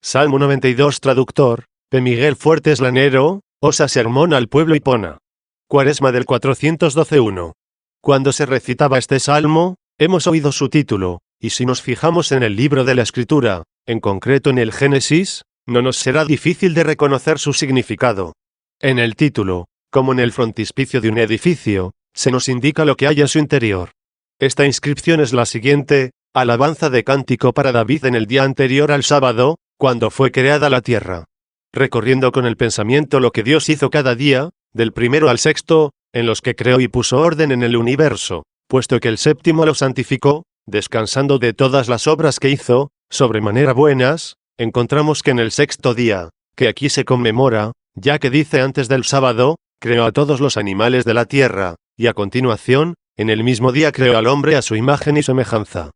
Salmo 92 Traductor, P. Miguel Fuertes Lanero, Osa Sermón al pueblo Hipona. Cuaresma del 412-1. Cuando se recitaba este salmo, hemos oído su título, y si nos fijamos en el libro de la Escritura, en concreto en el Génesis, no nos será difícil de reconocer su significado. En el título, como en el frontispicio de un edificio, se nos indica lo que hay en su interior. Esta inscripción es la siguiente: alabanza de cántico para David en el día anterior al sábado, cuando fue creada la tierra. Recorriendo con el pensamiento lo que Dios hizo cada día, del primero al sexto, en los que creó y puso orden en el universo, puesto que el séptimo lo santificó, descansando de todas las obras que hizo, sobremanera buenas, encontramos que en el sexto día, que aquí se conmemora, ya que dice antes del sábado, creó a todos los animales de la tierra, y a continuación, en el mismo día creó al hombre a su imagen y semejanza.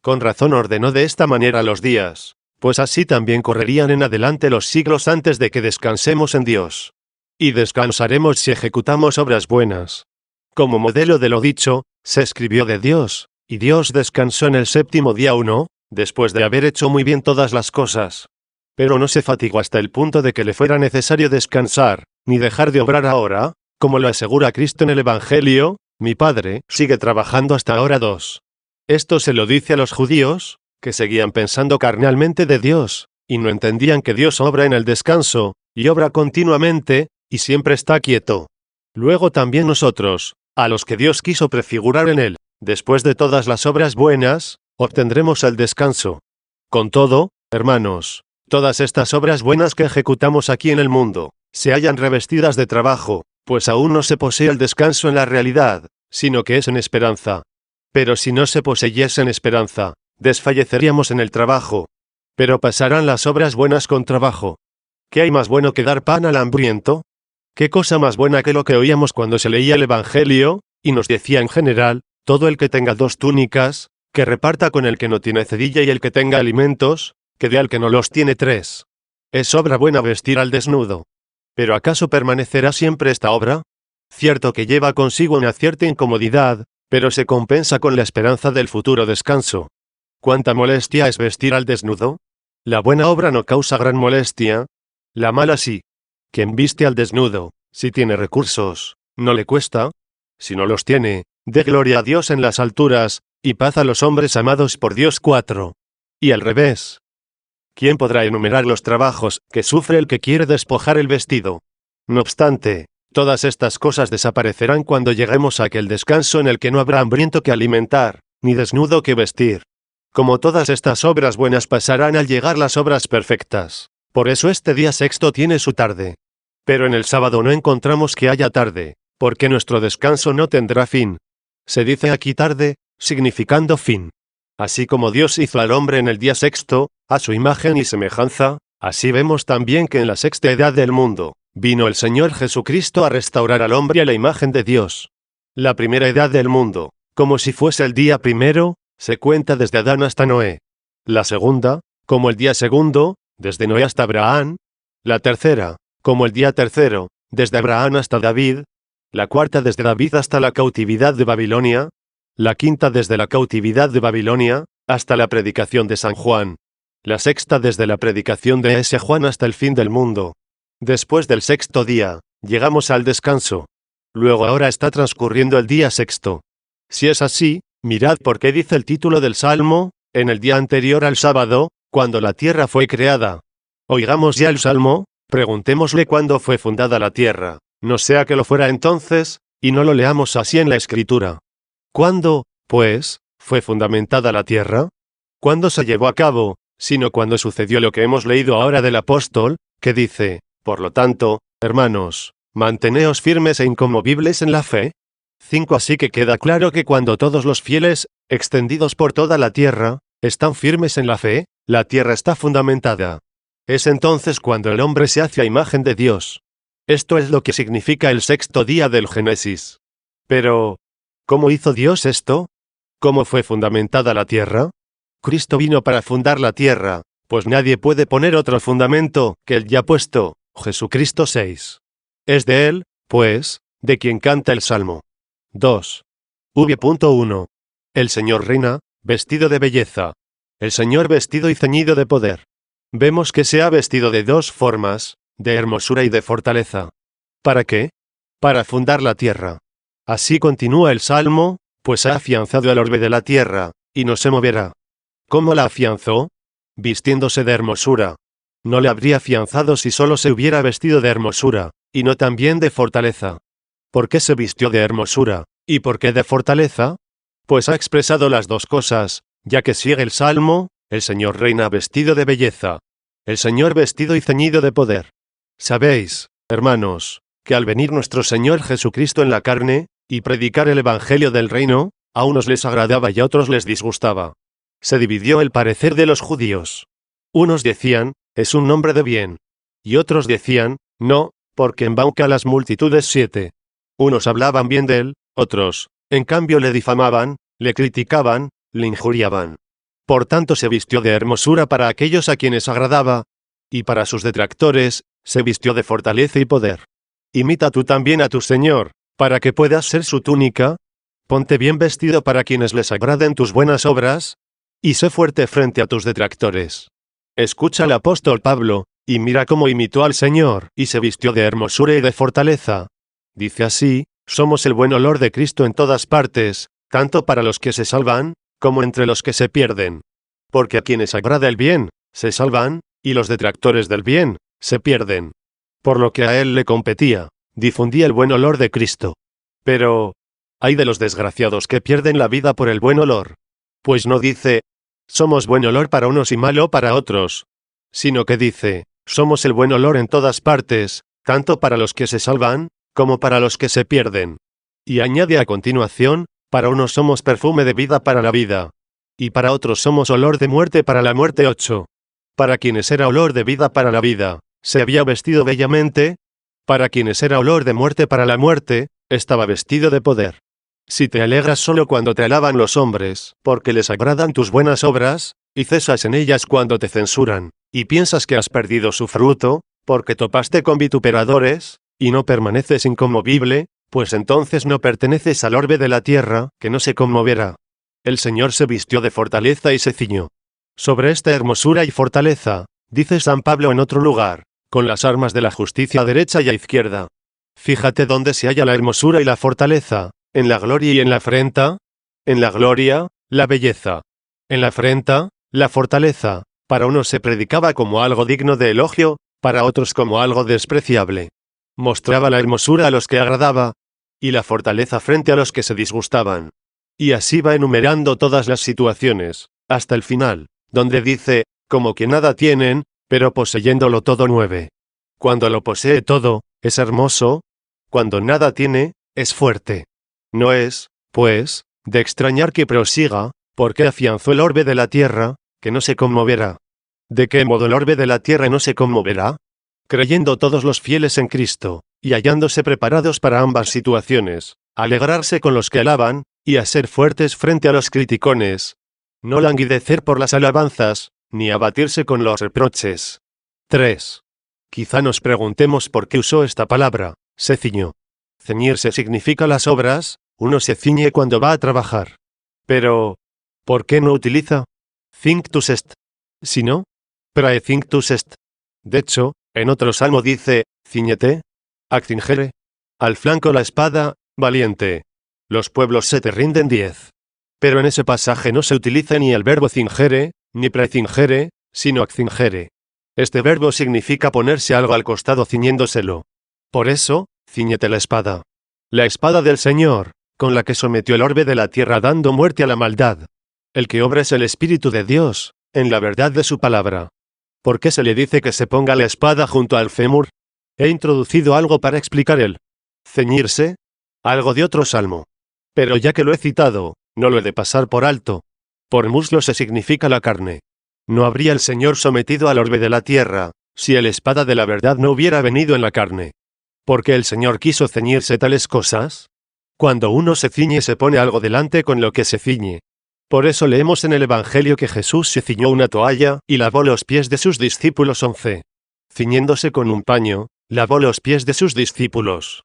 Con razón ordenó de esta manera los días, pues así también correrían en adelante los siglos antes de que descansemos en Dios. Y descansaremos si ejecutamos obras buenas. Como modelo de lo dicho, se escribió de Dios, y Dios descansó en el séptimo día después de haber hecho muy bien todas las cosas. Pero no se fatigó hasta el punto de que le fuera necesario descansar, ni dejar de obrar ahora, como lo asegura Cristo en el Evangelio: mi Padre sigue trabajando hasta ahora. Esto se lo dice a los judíos, que seguían pensando carnalmente de Dios, y no entendían que Dios obra en el descanso, y obra continuamente, y siempre está quieto. Luego también nosotros, a los que Dios quiso prefigurar en él, después de todas las obras buenas, obtendremos el descanso. Con todo, hermanos, todas estas obras buenas que ejecutamos aquí en el mundo, se hallan revestidas de trabajo, pues aún no se posee el descanso en la realidad, sino que es en esperanza. Pero si no se poseyese en esperanza, desfalleceríamos en el trabajo. Pero pasarán las obras buenas con trabajo. ¿Qué hay más bueno que dar pan al hambriento? ¿Qué cosa más buena que lo que oíamos cuando se leía el Evangelio, y nos decía en general: todo el que tenga 2 túnicas, que reparta con el que no tiene cedilla, y el que tenga alimentos, que dé al que no los tiene 3? Es obra buena vestir al desnudo. ¿Pero acaso permanecerá siempre esta obra? Cierto que lleva consigo una cierta incomodidad, pero se compensa con la esperanza del futuro descanso. ¿Cuánta molestia es vestir al desnudo? La buena obra no causa gran molestia, la mala sí. Quien viste al desnudo, si tiene recursos, no le cuesta. Si no los tiene, dé gloria a Dios en las alturas, y paz a los hombres amados por Dios. 4. Y al revés. ¿Quién podrá enumerar los trabajos que sufre el que quiere despojar el vestido? No obstante, todas estas cosas desaparecerán cuando lleguemos a aquel descanso en el que no habrá hambriento que alimentar, ni desnudo que vestir. Como todas estas obras buenas pasarán al llegar las obras perfectas, por eso este día sexto tiene su tarde. Pero en el sábado no encontramos que haya tarde, porque nuestro descanso no tendrá fin. Se dice aquí tarde, significando fin. Así como Dios hizo al hombre en el día sexto, a su imagen y semejanza, así vemos también que en la sexta edad del mundo, vino el Señor Jesucristo a restaurar al hombre a la imagen de Dios. La primera edad del mundo, como si fuese el día primero, se cuenta desde Adán hasta Noé. La segunda, como el día segundo, desde Noé hasta Abraham. La tercera, como el día tercero, desde Abraham hasta David. La cuarta desde David hasta la cautividad de Babilonia. La quinta desde la cautividad de Babilonia, hasta la predicación de San Juan. La sexta desde la predicación de ese Juan hasta el fin del mundo. Después del sexto día, llegamos al descanso. Luego ahora está transcurriendo el día sexto. Si es así, mirad por qué dice el título del Salmo: en el día anterior al sábado, cuando la tierra fue creada. Oigamos ya el Salmo, preguntémosle cuándo fue fundada la tierra, no sea que lo fuera entonces, y no lo leamos así en la Escritura. ¿Cuándo, pues, fue fundamentada la tierra? ¿Cuándo se llevó a cabo, sino cuando sucedió lo que hemos leído ahora del apóstol, que dice: por lo tanto, hermanos, manteneos firmes e inconmovibles en la fe? 5. Así que queda claro que cuando todos los fieles, extendidos por toda la tierra, están firmes en la fe, la tierra está fundamentada. Es entonces cuando el hombre se hace a imagen de Dios. Esto es lo que significa el sexto día del Génesis. Pero, ¿cómo hizo Dios esto? ¿Cómo fue fundamentada la tierra? Cristo vino para fundar la tierra, pues nadie puede poner otro fundamento que el ya puesto, Jesucristo. 6. Es de él, pues, de quien canta el Salmo. 2. V.1. El Señor reina, vestido de belleza. El Señor vestido y ceñido de poder. vemos que se ha vestido de dos formas, de hermosura y de fortaleza. ¿Para qué? Para fundar la tierra. Así continúa el Salmo, pues ha afianzado el orbe de la tierra, y no se moverá. ¿Cómo la afianzó? Vistiéndose de hermosura. No le habría afianzado si solo se hubiera vestido de hermosura, y no también de fortaleza. ¿Por qué se vistió de hermosura, y por qué de fortaleza? Pues ha expresado las dos cosas, ya que sigue el Salmo, el Señor reina vestido de belleza. El Señor vestido y ceñido de poder. Sabéis, hermanos, que al venir nuestro Señor Jesucristo en la carne, y predicar el Evangelio del reino, a unos les agradaba y a otros les disgustaba. Se dividió el parecer de los judíos. Unos decían, es un hombre de bien. Y otros decían, no, porque embauca a las multitudes 7. Unos hablaban bien de él, otros, en cambio le difamaban, le criticaban, le injuriaban. Por tanto se vistió de hermosura para aquellos a quienes agradaba, y para sus detractores, se vistió de fortaleza y poder. Imita tú también a tu Señor, para que puedas ser su túnica. Ponte bien vestido para quienes les agraden tus buenas obras, y sé fuerte frente a tus detractores. Escucha al apóstol Pablo, y mira cómo imitó al Señor, y se vistió de hermosura y de fortaleza. Dice así, somos el buen olor de Cristo en todas partes, tanto para los que se salvan, como entre los que se pierden. Porque a quienes agrada el bien, se salvan, y los detractores del bien, se pierden. Por lo que a él le competía, difundía el buen olor de Cristo. Pero, ay de los desgraciados que pierden la vida por el buen olor. Pues no dice, somos buen olor para unos y malo para otros, sino que dice, somos el buen olor en todas partes, tanto para los que se salvan, como para los que se pierden. Y añade a continuación, para unos somos perfume de vida para la vida, y para otros somos olor de muerte para la muerte. 8. Para quienes era olor de vida para la vida, se había vestido bellamente, para quienes era olor de muerte para la muerte, estaba vestido de poder. Si te alegras solo cuando te alaban los hombres, porque les agradan tus buenas obras, y cesas en ellas cuando te censuran, y piensas que has perdido su fruto, porque topaste con vituperadores, y no permaneces inconmovible, pues entonces no perteneces al orbe de la tierra, que no se conmoverá. El Señor se vistió de fortaleza y se ciñó. Sobre esta hermosura y fortaleza, dice San Pablo en otro lugar, con las armas de la justicia a derecha y a izquierda. Fíjate dónde se halla la hermosura y la fortaleza, en la gloria y en la afrenta. En la gloria, la belleza. En la afrenta, la fortaleza. Para unos se predicaba como algo digno de elogio, para otros como algo despreciable. Mostraba la hermosura a los que agradaba, y la fortaleza frente a los que se disgustaban. Y así va enumerando todas las situaciones, hasta el final, donde dice, como que nada tienen, pero poseyéndolo todo 9. Cuando lo posee todo, es hermoso. Cuando nada tiene, es fuerte. No es, pues, de extrañar que prosiga, porque afianzó el orbe de la tierra, que no se conmoverá. ¿De qué modo el orbe de la tierra no se conmoverá? Creyendo todos los fieles en Cristo, y hallándose preparados para ambas situaciones, a alegrarse con los que alaban, y a ser fuertes frente a los criticones. No languidecer por las alabanzas, ni abatirse con los reproches. 3. Quizá nos preguntemos por qué usó esta palabra, se ciñó. Ceñirse significa las obras, uno se ciñe cuando va a trabajar. Pero, ¿por qué no utiliza cinctus est? Si no, prae cinctus est. De hecho, en otro salmo dice, ciñete, ac cingere. Al flanco la espada, valiente. Los pueblos se te rinden. 10. Pero en ese pasaje no se utiliza ni el verbo cingere, ni precingere, sino ac cingere. Este verbo significa ponerse algo al costado ciñéndoselo. Por eso, ciñete la espada. La espada del Señor, con la que sometió el orbe de la tierra dando muerte a la maldad. El que obra es el Espíritu de Dios, en la verdad de su palabra. ¿Por qué se le dice que se ponga la espada junto al fémur? He introducido algo para explicar el ceñirse, algo de otro salmo. Pero ya que lo he citado, no lo he de pasar por alto. Por muslo se significa la carne. No habría el Señor sometido al orbe de la tierra, si el espada de la verdad no hubiera venido en la carne. ¿Por qué el Señor quiso ceñirse tales cosas? Cuando uno se ciñe se pone algo delante con lo que se ciñe. Por eso leemos en el Evangelio que Jesús se ciñó una toalla y lavó los pies de sus discípulos. 11. Ciñéndose con un paño, lavó los pies de sus discípulos.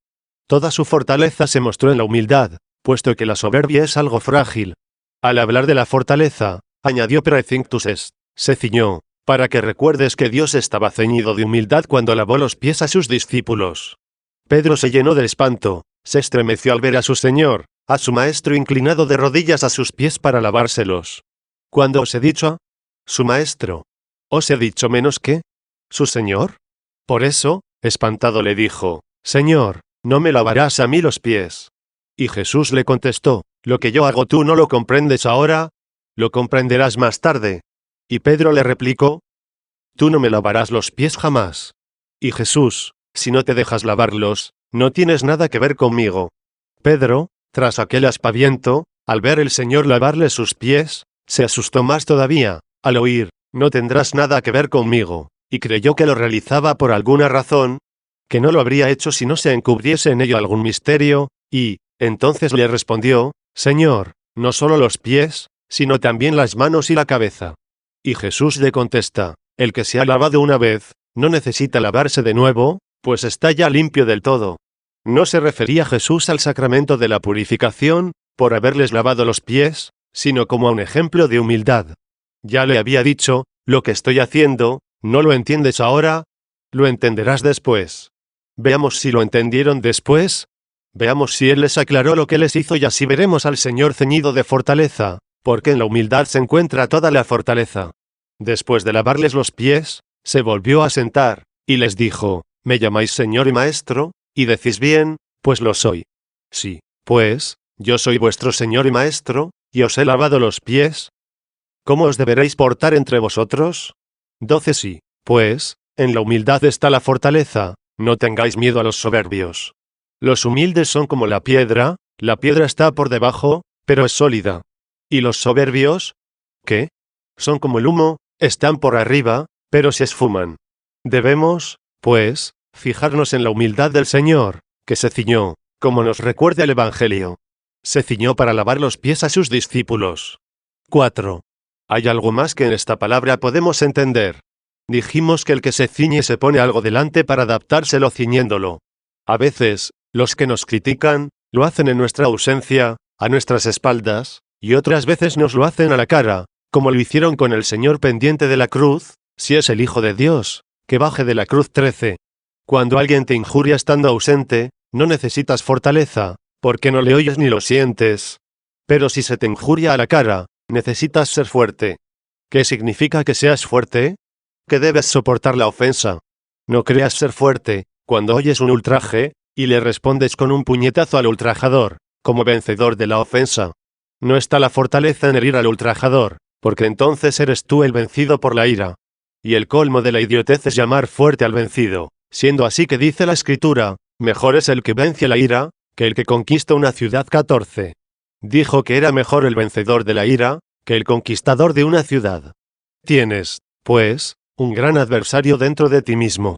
Toda su fortaleza se mostró en la humildad, puesto que la soberbia es algo frágil. Al hablar de la fortaleza, añadió praecinctus est, se ciñó, para que recuerdes que Dios estaba ceñido de humildad cuando lavó los pies a sus discípulos. Pedro se llenó de espanto, se estremeció al ver a su Señor, a su Maestro inclinado de rodillas a sus pies para lavárselos. ¿Cuándo os he dicho a su Maestro? ¿Os he dicho menos que su Señor? Por eso, espantado le dijo, Señor, ¿no me lavarás a mí los pies? Y Jesús le contestó, lo que yo hago tú no lo comprendes ahora, lo comprenderás más tarde. Y Pedro le replicó, tú no me lavarás los pies jamás. Y Jesús, si no te dejas lavarlos, no tienes nada que ver conmigo. Pedro, tras aquel aspaviento, al ver el Señor lavarle sus pies, se asustó más todavía, al oír, no tendrás nada que ver conmigo, y creyó que lo realizaba por alguna razón, que no lo habría hecho si no se encubriese en ello algún misterio, y, entonces le respondió, Señor, no solo los pies, sino también las manos y la cabeza. Y Jesús le contesta, el que se ha lavado una vez, no necesita lavarse de nuevo, pues está ya limpio del todo. No se refería Jesús al sacramento de la purificación, por haberles lavado los pies, sino como a un ejemplo de humildad. Ya le había dicho, lo que estoy haciendo, ¿no lo entiendes ahora? Lo entenderás después. Veamos si lo entendieron después. Veamos si Él les aclaró lo que les hizo y así veremos al Señor ceñido de fortaleza, porque en la humildad se encuentra toda la fortaleza. Después de lavarles los pies, se volvió a sentar, y les dijo, ¿me llamáis Señor y Maestro? Y decís bien, pues lo soy. Sí, pues, yo soy vuestro Señor y Maestro, y os he lavado los pies. ¿Cómo os deberéis portar entre vosotros? 12 Sí, pues, en la humildad está la fortaleza, no tengáis miedo a los soberbios. Los humildes son como la piedra está por debajo, pero es sólida. ¿Y los soberbios? ¿Qué? Son como el humo, están por arriba, pero se esfuman. Debemos, pues, fijarnos en la humildad del Señor, que se ciñó, como nos recuerda el Evangelio. Se ciñó para lavar los pies a sus discípulos. 4. Hay algo más que en esta palabra podemos entender. Dijimos que el que se ciñe se pone algo delante para adaptárselo ciñéndolo. A veces, los que nos critican, lo hacen en nuestra ausencia, a nuestras espaldas, y otras veces nos lo hacen a la cara, como lo hicieron con el Señor pendiente de la cruz, si es el Hijo de Dios, que baje de la cruz. 13. Cuando alguien te injuria estando ausente, no necesitas fortaleza, porque no le oyes ni lo sientes. Pero si se te injuria a la cara, necesitas ser fuerte. ¿Qué significa que seas fuerte? Que debes soportar la ofensa. No creas ser fuerte, cuando oyes un ultraje, y le respondes con un puñetazo al ultrajador, como vencedor de la ofensa. No está la fortaleza en herir al ultrajador, porque entonces eres tú el vencido por la ira. Y el colmo de la idiotez es llamar fuerte al vencido, siendo así que dice la Escritura, mejor es el que vence la ira, que el que conquista una ciudad. 14. Dijo que era mejor el vencedor de la ira, que el conquistador de una ciudad. Tienes, pues, un gran adversario dentro de ti mismo.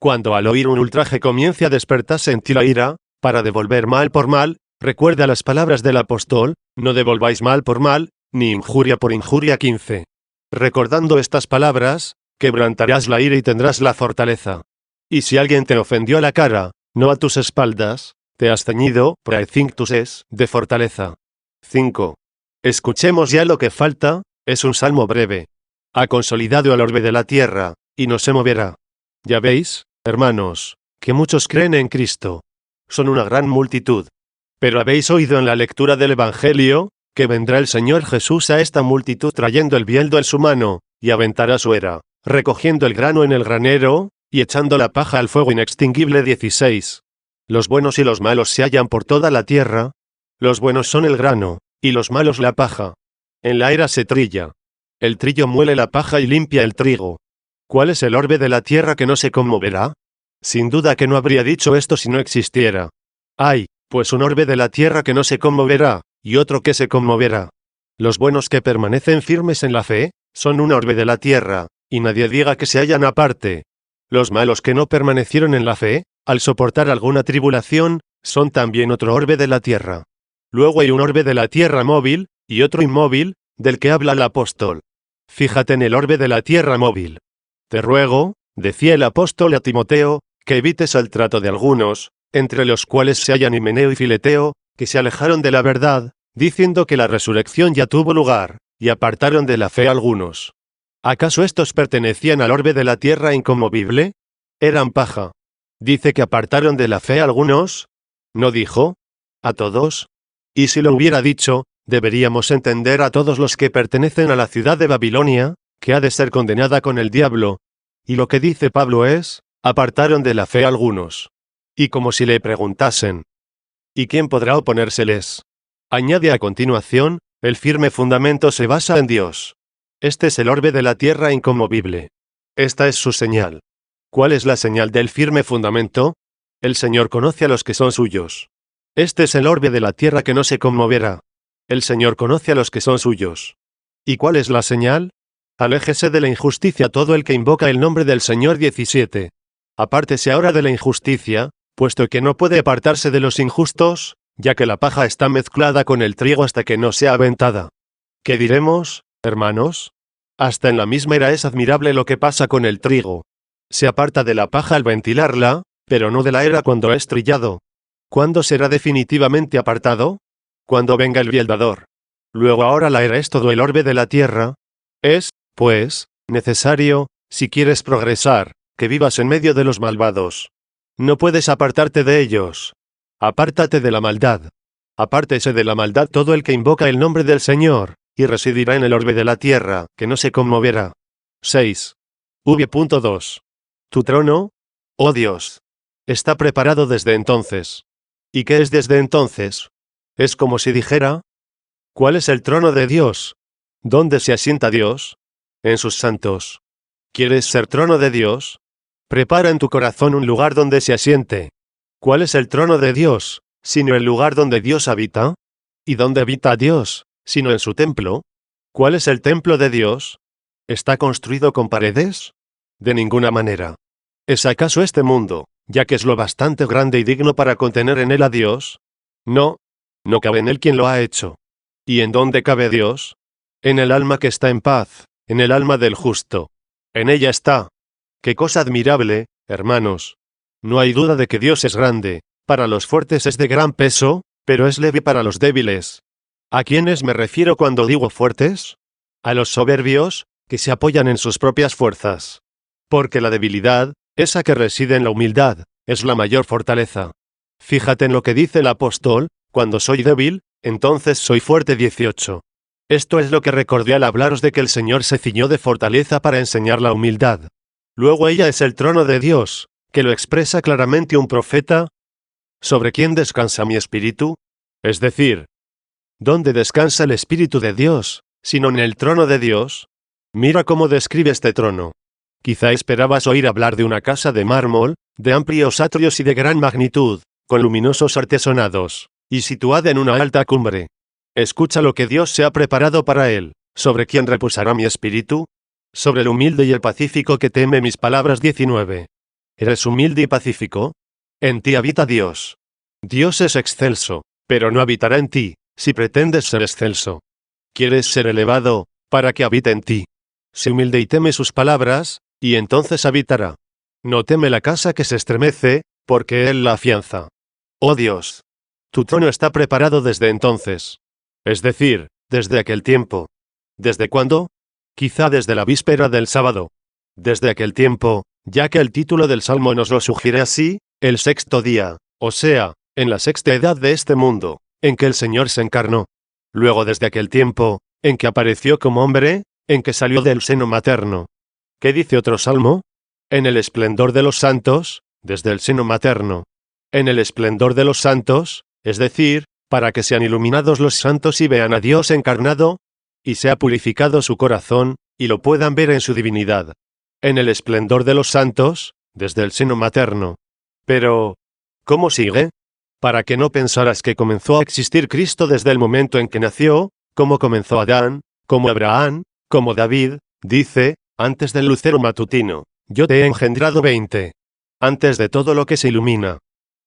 Cuando al oír un ultraje comience a despertarse en ti la ira, para devolver mal por mal, recuerda las palabras del apóstol, no devolváis mal por mal, ni injuria por injuria. 15. Recordando estas palabras, quebrantarás la ira y tendrás la fortaleza. Y si alguien te ofendió a la cara, no a tus espaldas, te has ceñido, praecinctus de fortaleza. 5. Escuchemos ya lo que falta, es un salmo breve. Ha consolidado el orbe de la tierra, y no se moverá. Ya veis, hermanos, que muchos creen en Cristo. Son una gran multitud. Pero habéis oído en la lectura del Evangelio, que vendrá el Señor Jesús a esta multitud trayendo el bieldo en su mano, y aventará su era, recogiendo el grano en el granero, y echando la paja al fuego inextinguible. 16. Los buenos y los malos se hallan por toda la tierra. Los buenos son el grano, y los malos la paja. En la era se trilla. El trillo muele la paja y limpia el trigo. ¿Cuál es el orbe de la tierra que no se conmoverá? Sin duda que no habría dicho esto si no existiera. Hay, pues un orbe de la tierra que no se conmoverá, y otro que se conmoverá. Los buenos que permanecen firmes en la fe, son un orbe de la tierra, y nadie diga que se hallan aparte. Los malos que no permanecieron en la fe, al soportar alguna tribulación, son también otro orbe de la tierra. Luego hay un orbe de la tierra móvil, y otro inmóvil, del que habla el apóstol. Fíjate en el orbe de la tierra móvil. Te ruego, decía el apóstol a Timoteo, que evites el trato de algunos, entre los cuales se hallan Himeneo y Fileteo, que se alejaron de la verdad, diciendo que la resurrección ya tuvo lugar, y apartaron de la fe algunos. ¿Acaso estos pertenecían al orbe de la tierra inconmovible? Eran paja. ¿Dice que apartaron de la fe a algunos? ¿No dijo? ¿A todos? Y si lo hubiera dicho, deberíamos entender a todos los que pertenecen a la ciudad de Babilonia, que ha de ser condenada con el diablo. Y lo que dice Pablo es, apartaron de la fe a algunos. Y como si le preguntasen, ¿y quién podrá oponérseles? Añade a continuación, el firme fundamento se basa en Dios. Este es el orbe de la tierra inconmovible. Esta es su señal. ¿Cuál es la señal del firme fundamento? El Señor conoce a los que son suyos. Este es el orbe de la tierra que no se conmoverá. El Señor conoce a los que son suyos. ¿Y cuál es la señal? Aléjese de la injusticia todo el que invoca el nombre del Señor. 17. Apártese ahora de la injusticia, puesto que no puede apartarse de los injustos, ya que la paja está mezclada con el trigo hasta que no sea aventada. ¿Qué diremos, hermanos? Hasta en la misma era es admirable lo que pasa con el trigo. Se aparta de la paja al ventilarla, pero no de la era cuando es trillado. ¿Cuándo será definitivamente apartado? Cuando venga el vialdador. Luego ahora la era es todo el orbe de la tierra. Es, pues, necesario, si quieres progresar, que vivas en medio de los malvados. No puedes apartarte de ellos. Apártate de la maldad. Apártese de la maldad todo el que invoca el nombre del Señor, y residirá en el orbe de la tierra, que no se conmoverá. 6. V.2. Tu trono, oh Dios, está preparado desde entonces. ¿Y qué es desde entonces? Es como si dijera, ¿cuál es el trono de Dios? ¿Dónde se asienta Dios? En sus santos. ¿Quieres ser trono de Dios? Prepara en tu corazón un lugar donde se asiente. ¿Cuál es el trono de Dios, sino el lugar donde Dios habita? ¿Y dónde habita Dios, sino en su templo? ¿Cuál es el templo de Dios? ¿Está construido con paredes? De ninguna manera. ¿Es acaso este mundo, ya que es lo bastante grande y digno para contener en él a Dios? No, no cabe en él quien lo ha hecho. ¿Y en dónde cabe Dios? En el alma que está en paz, en el alma del justo. En ella está. ¡Qué cosa admirable, hermanos! No hay duda de que Dios es grande, para los fuertes es de gran peso, pero es leve para los débiles. ¿A quiénes me refiero cuando digo fuertes? A los soberbios, que se apoyan en sus propias fuerzas. Porque la debilidad, esa que reside en la humildad, es la mayor fortaleza. Fíjate en lo que dice el apóstol, cuando soy débil, entonces soy fuerte. 18. Esto es lo que recordé al hablaros de que el Señor se ciñó de fortaleza para enseñar la humildad. Luego ella es el trono de Dios, que lo expresa claramente un profeta. ¿Sobre quién descansa mi espíritu? Es decir, ¿dónde descansa el Espíritu de Dios, sino en el trono de Dios? Mira cómo describe este trono. Quizá esperabas oír hablar de una casa de mármol, de amplios atrios y de gran magnitud, con luminosos artesonados, y situada en una alta cumbre. Escucha lo que Dios se ha preparado para él. ¿Sobre quién reposará mi espíritu? Sobre el humilde y el pacífico que teme mis palabras. 19. ¿Eres humilde y pacífico? En ti habita Dios. Dios es excelso, pero no habitará en ti, si pretendes ser excelso. ¿Quieres ser elevado, para que habite en ti? Sé humilde y teme sus palabras, y entonces habitará. No teme la casa que se estremece, porque Él la afianza. Oh Dios, tu trono está preparado desde entonces. Es decir, desde aquel tiempo. ¿Desde cuándo? Quizá desde la víspera del sábado. Desde aquel tiempo, ya que el título del Salmo nos lo sugiere así, el sexto día, o sea, en la sexta edad de este mundo, en que el Señor se encarnó. Luego desde aquel tiempo, en que apareció como hombre, en que salió del seno materno. ¿Qué dice otro salmo? En el esplendor de los santos, desde el seno materno. En el esplendor de los santos, es decir, para que sean iluminados los santos y vean a Dios encarnado, y sea purificado su corazón, y lo puedan ver en su divinidad. En el esplendor de los santos, desde el seno materno. Pero, ¿cómo sigue? Para que no pensaras que comenzó a existir Cristo desde el momento en que nació, como comenzó Adán, como Abraham, como David, dice, antes del lucero matutino, yo te he engendrado. 20. Antes de todo lo que se ilumina.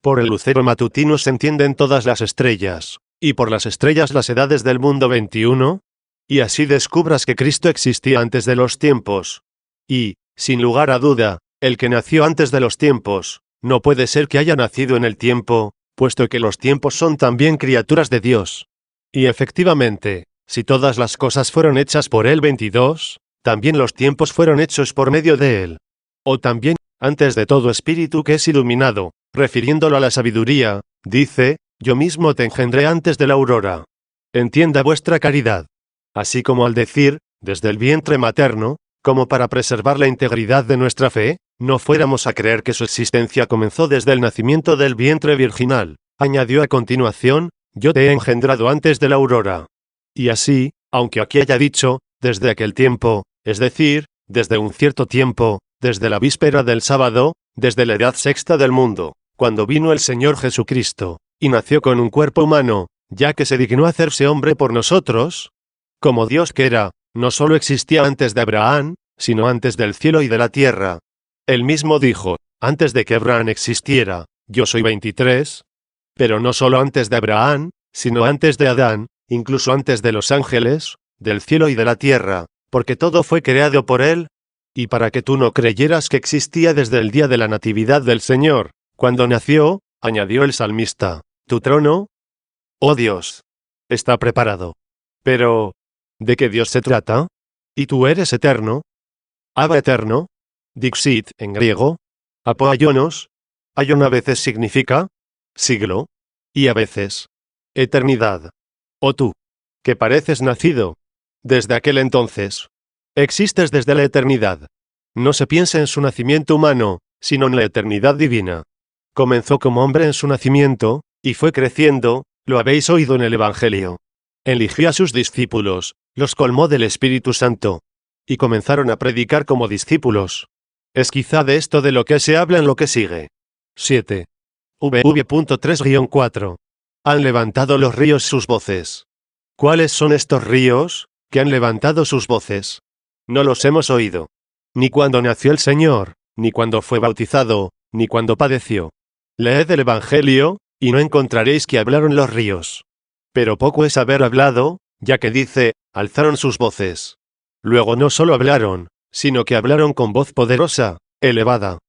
Por el lucero matutino se entienden todas las estrellas, y por las estrellas las edades del mundo. 21. Y así descubras que Cristo existía antes de los tiempos. Y, sin lugar a duda, el que nació antes de los tiempos, no puede ser que haya nacido en el tiempo, puesto que los tiempos son también criaturas de Dios. Y efectivamente, si todas las cosas fueron hechas por él. 22. también los tiempos fueron hechos por medio de él. O también, antes de todo espíritu que es iluminado, refiriéndolo a la sabiduría, dice, yo mismo te engendré antes de la aurora. Entienda vuestra caridad. Así como al decir, desde el vientre materno, como para preservar la integridad de nuestra fe, no fuéramos a creer que su existencia comenzó desde el nacimiento del vientre virginal, añadió a continuación, yo te he engendrado antes de la aurora. Y así, aunque aquí haya dicho, desde aquel tiempo, es decir, desde un cierto tiempo, desde la víspera del sábado, desde la edad sexta del mundo, cuando vino el Señor Jesucristo, y nació con un cuerpo humano, ya que se dignó hacerse hombre por nosotros, como Dios que era, no solo existía antes de Abraham, sino antes del cielo y de la tierra. Él mismo dijo, antes de que Abraham existiera, yo soy 23, pero no solo antes de Abraham, sino antes de Adán, incluso antes de los ángeles, del cielo y de la tierra, porque todo fue creado por él, y para que tú no creyeras que existía desde el día de la natividad del Señor, cuando nació, añadió el salmista, tu trono, oh Dios, está preparado. Pero, ¿de qué Dios se trata? ¿Y tú eres eterno? Abba eterno, Dixit en griego, apoayonos, aion a veces significa siglo, y a veces eternidad. O tú, que pareces nacido desde aquel entonces, existes desde la eternidad. No se piensa en su nacimiento humano, sino en la eternidad divina. Comenzó como hombre en su nacimiento, y fue creciendo, lo habéis oído en el Evangelio. Eligió a sus discípulos, los colmó del Espíritu Santo, y comenzaron a predicar como discípulos. Es quizá de esto de lo que se habla en lo que sigue. 7. VV.3-4. Han levantado los ríos sus voces. ¿Cuáles son estos ríos, que han levantado sus voces? No los hemos oído. Ni cuando nació el Señor, ni cuando fue bautizado, ni cuando padeció. Leed el Evangelio, y no encontraréis que hablaron los ríos. Pero poco es haber hablado, ya que dice, alzaron sus voces. Luego no solo hablaron, sino que hablaron con voz poderosa, elevada.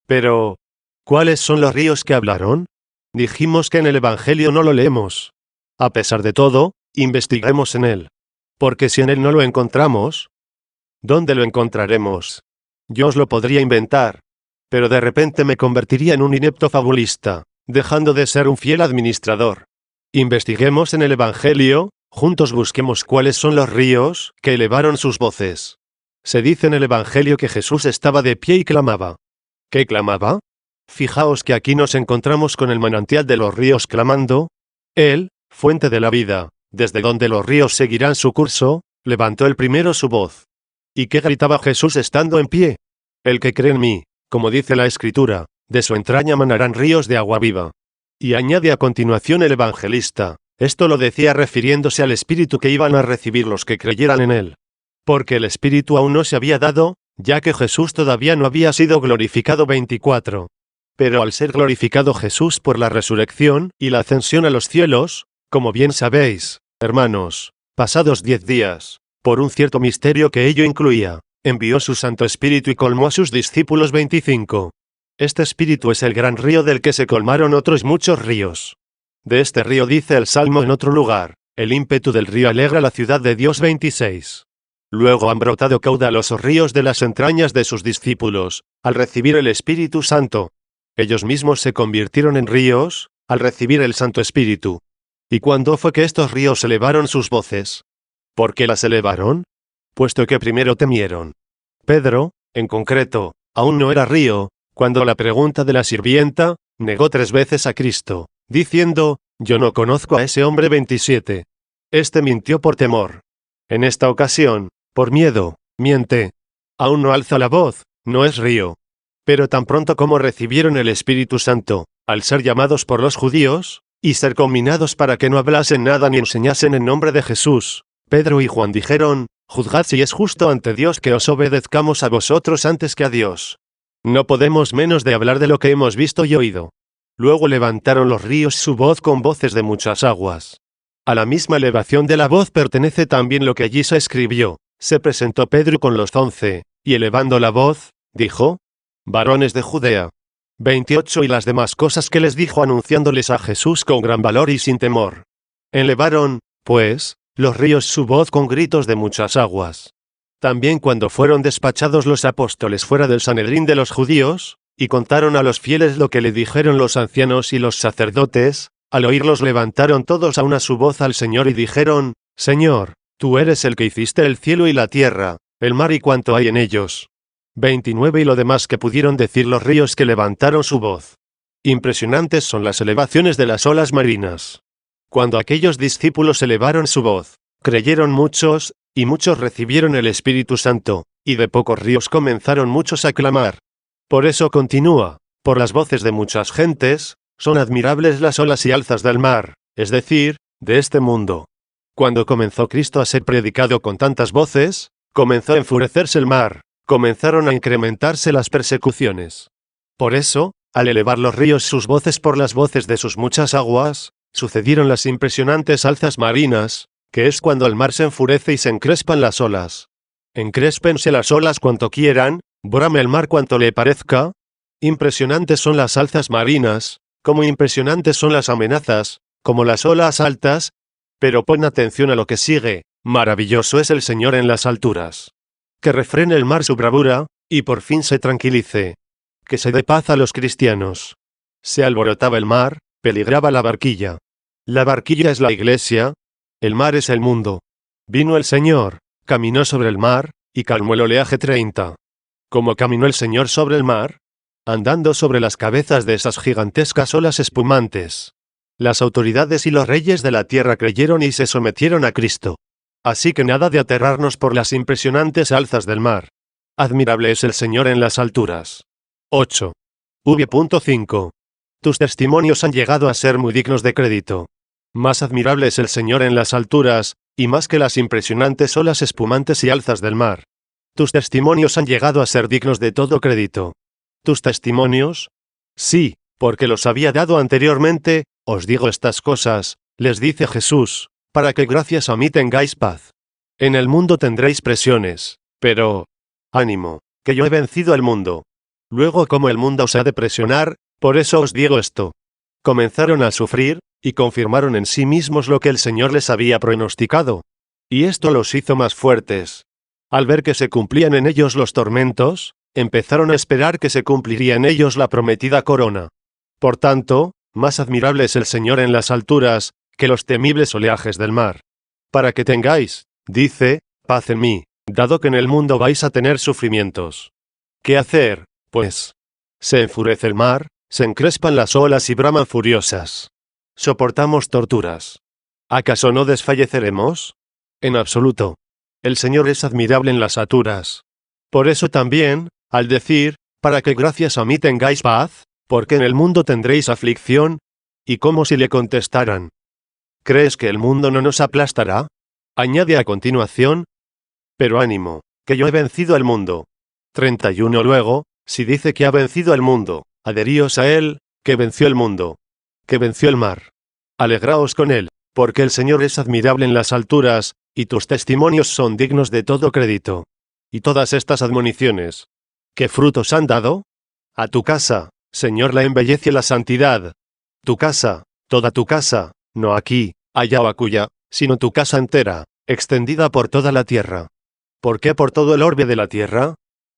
Pero, ¿cuáles son los ríos que hablaron? Dijimos que en el Evangelio no lo leemos. A pesar de todo, investiguemos en él. Porque si en él no lo encontramos, ¿dónde lo encontraremos? Yo os lo podría inventar. Pero de repente me convertiría en un inepto fabulista, dejando de ser un fiel administrador. Investiguemos en el Evangelio, juntos busquemos cuáles son los ríos que elevaron sus voces. Se dice en el Evangelio que Jesús estaba de pie y clamaba. ¿Qué clamaba? Fijaos que aquí nos encontramos con el manantial de los ríos clamando. Él, fuente de la vida, desde donde los ríos seguirán su curso, levantó el primero su voz. ¿Y qué gritaba Jesús estando en pie? El que cree en mí, como dice la Escritura, de su entraña manarán ríos de agua viva. Y añade a continuación el evangelista, esto lo decía refiriéndose al Espíritu que iban a recibir los que creyeran en él. Porque el Espíritu aún no se había dado, ya que Jesús todavía no había sido glorificado 24. Pero al ser glorificado Jesús por la resurrección y la ascensión a los cielos, como bien sabéis, hermanos, pasados 10 días, por un cierto misterio que ello incluía, envió su Santo Espíritu y colmó a sus discípulos 25. Este Espíritu es el gran río del que se colmaron otros muchos ríos. De este río dice el Salmo en otro lugar, el ímpetu del río alegra la ciudad de Dios 26. Luego han brotado caudalosos ríos de las entrañas de sus discípulos, al recibir el Espíritu Santo. Ellos mismos se convirtieron en ríos, al recibir el Santo Espíritu. ¿Y cuándo fue que estos ríos elevaron sus voces? ¿Por qué las elevaron? Puesto que primero temieron. Pedro, en concreto, aún no era río, cuando la pregunta de la sirvienta, negó 3 veces a Cristo, diciendo, yo no conozco a ese hombre 27. Este mintió por temor. En esta ocasión, por miedo, miente. Aún no alza la voz, no es río. Pero tan pronto como recibieron el Espíritu Santo, al ser llamados por los judíos, y ser combinados para que no hablasen nada ni enseñasen en nombre de Jesús, Pedro y Juan dijeron, juzgad si es justo ante Dios que os obedezcamos a vosotros antes que a Dios. No podemos menos de hablar de lo que hemos visto y oído. Luego levantaron los ríos su voz con voces de muchas aguas. A la misma elevación de la voz pertenece también lo que allí se escribió. Se presentó Pedro con los 11, y elevando la voz, dijo, varones de Judea. 28 y las demás cosas que les dijo anunciándoles a Jesús con gran valor y sin temor. Elevaron, pues, los ríos su voz con gritos de muchas aguas. También cuando fueron despachados los apóstoles fuera del Sanedrín de los judíos, y contaron a los fieles lo que le dijeron los ancianos y los sacerdotes, al oírlos levantaron todos a una su voz al Señor y dijeron: Señor, tú eres el que hiciste el cielo y la tierra, el mar y cuanto hay en ellos. 29 Y lo demás que pudieron decir los ríos que levantaron su voz. Impresionantes son las elevaciones de las olas marinas. Cuando aquellos discípulos elevaron su voz, creyeron muchos, y muchos recibieron el Espíritu Santo, y de pocos ríos comenzaron muchos a clamar. Por eso continúa, por las voces de muchas gentes, son admirables las olas y alzas del mar, es decir, de este mundo. Cuando comenzó Cristo a ser predicado con tantas voces, comenzó a enfurecerse el mar, comenzaron a incrementarse las persecuciones. Por eso, al elevar los ríos sus voces por las voces de sus muchas aguas, sucedieron las impresionantes alzas marinas, que es cuando el mar se enfurece y se encrespan las olas. Encréspense las olas cuanto quieran, brame el mar cuanto le parezca. Impresionantes son las alzas marinas, como impresionantes son las amenazas, como las olas altas. Pero pon atención a lo que sigue: maravilloso es el Señor en las alturas. Que refrene el mar su bravura, y por fin se tranquilice. Que se dé paz a los cristianos. Se alborotaba el mar, peligraba la barquilla. La barquilla es la iglesia, el mar es el mundo. Vino el Señor, caminó sobre el mar, y calmó el oleaje 30. ¿Cómo caminó el Señor sobre el mar? Andando sobre las cabezas de esas gigantescas olas espumantes. Las autoridades y los reyes de la tierra creyeron y se sometieron a Cristo. Así que nada de aterrarnos por las impresionantes alzas del mar. Admirable es el Señor en las alturas. 8. V.5. Tus testimonios han llegado a ser muy dignos de crédito. Más admirable es el Señor en las alturas, y más que las impresionantes olas espumantes y alzas del mar. Tus testimonios han llegado a ser dignos de todo crédito. ¿Tus testimonios? Sí, porque los había dado anteriormente. Os digo estas cosas, les dice Jesús, para que gracias a mí tengáis paz. En el mundo tendréis presiones, pero ánimo, que yo he vencido al mundo. Luego, como el mundo os ha de presionar, por eso os digo esto. Comenzaron a sufrir, y confirmaron en sí mismos lo que el Señor les había pronosticado. Y esto los hizo más fuertes. Al ver que se cumplían en ellos los tormentos, empezaron a esperar que se cumpliría en ellos la prometida corona. Por tanto, más admirable es el Señor en las alturas, que los temibles oleajes del mar. Para que tengáis, dice, paz en mí, dado que en el mundo vais a tener sufrimientos. ¿Qué hacer, pues? Se enfurece el mar, se encrespan las olas y braman furiosas. Soportamos torturas. ¿Acaso no desfalleceremos? En absoluto. El Señor es admirable en las alturas. Por eso también, al decir, para que gracias a mí tengáis paz, porque en el mundo tendréis aflicción, y como si le contestaran: ¿crees que el mundo no nos aplastará? Añade a continuación: pero ánimo, que yo he vencido al mundo. 31 Luego, si dice que ha vencido al mundo, adheríos a él, que venció el mundo, que venció el mar. Alegraos con él, porque el Señor es admirable en las alturas, y tus testimonios son dignos de todo crédito. Y todas estas admoniciones, ¿qué frutos han dado? A tu casa, Señor, la embellece la santidad. Tu casa, toda tu casa, no aquí, allá o acullá, sino tu casa entera, extendida por toda la tierra. ¿Por qué por todo el orbe de la tierra?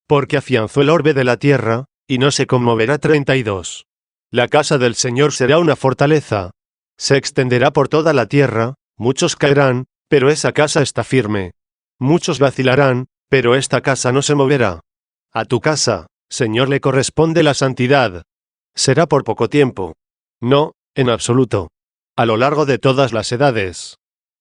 Porque afianzó el orbe de la tierra, y no se conmoverá. 32. La casa del Señor será una fortaleza. Se extenderá por toda la tierra, muchos caerán, pero esa casa está firme. Muchos vacilarán, pero esta casa no se moverá. A tu casa, Señor, le corresponde la santidad. ¿Será por poco tiempo? No, en absoluto. A lo largo de todas las edades.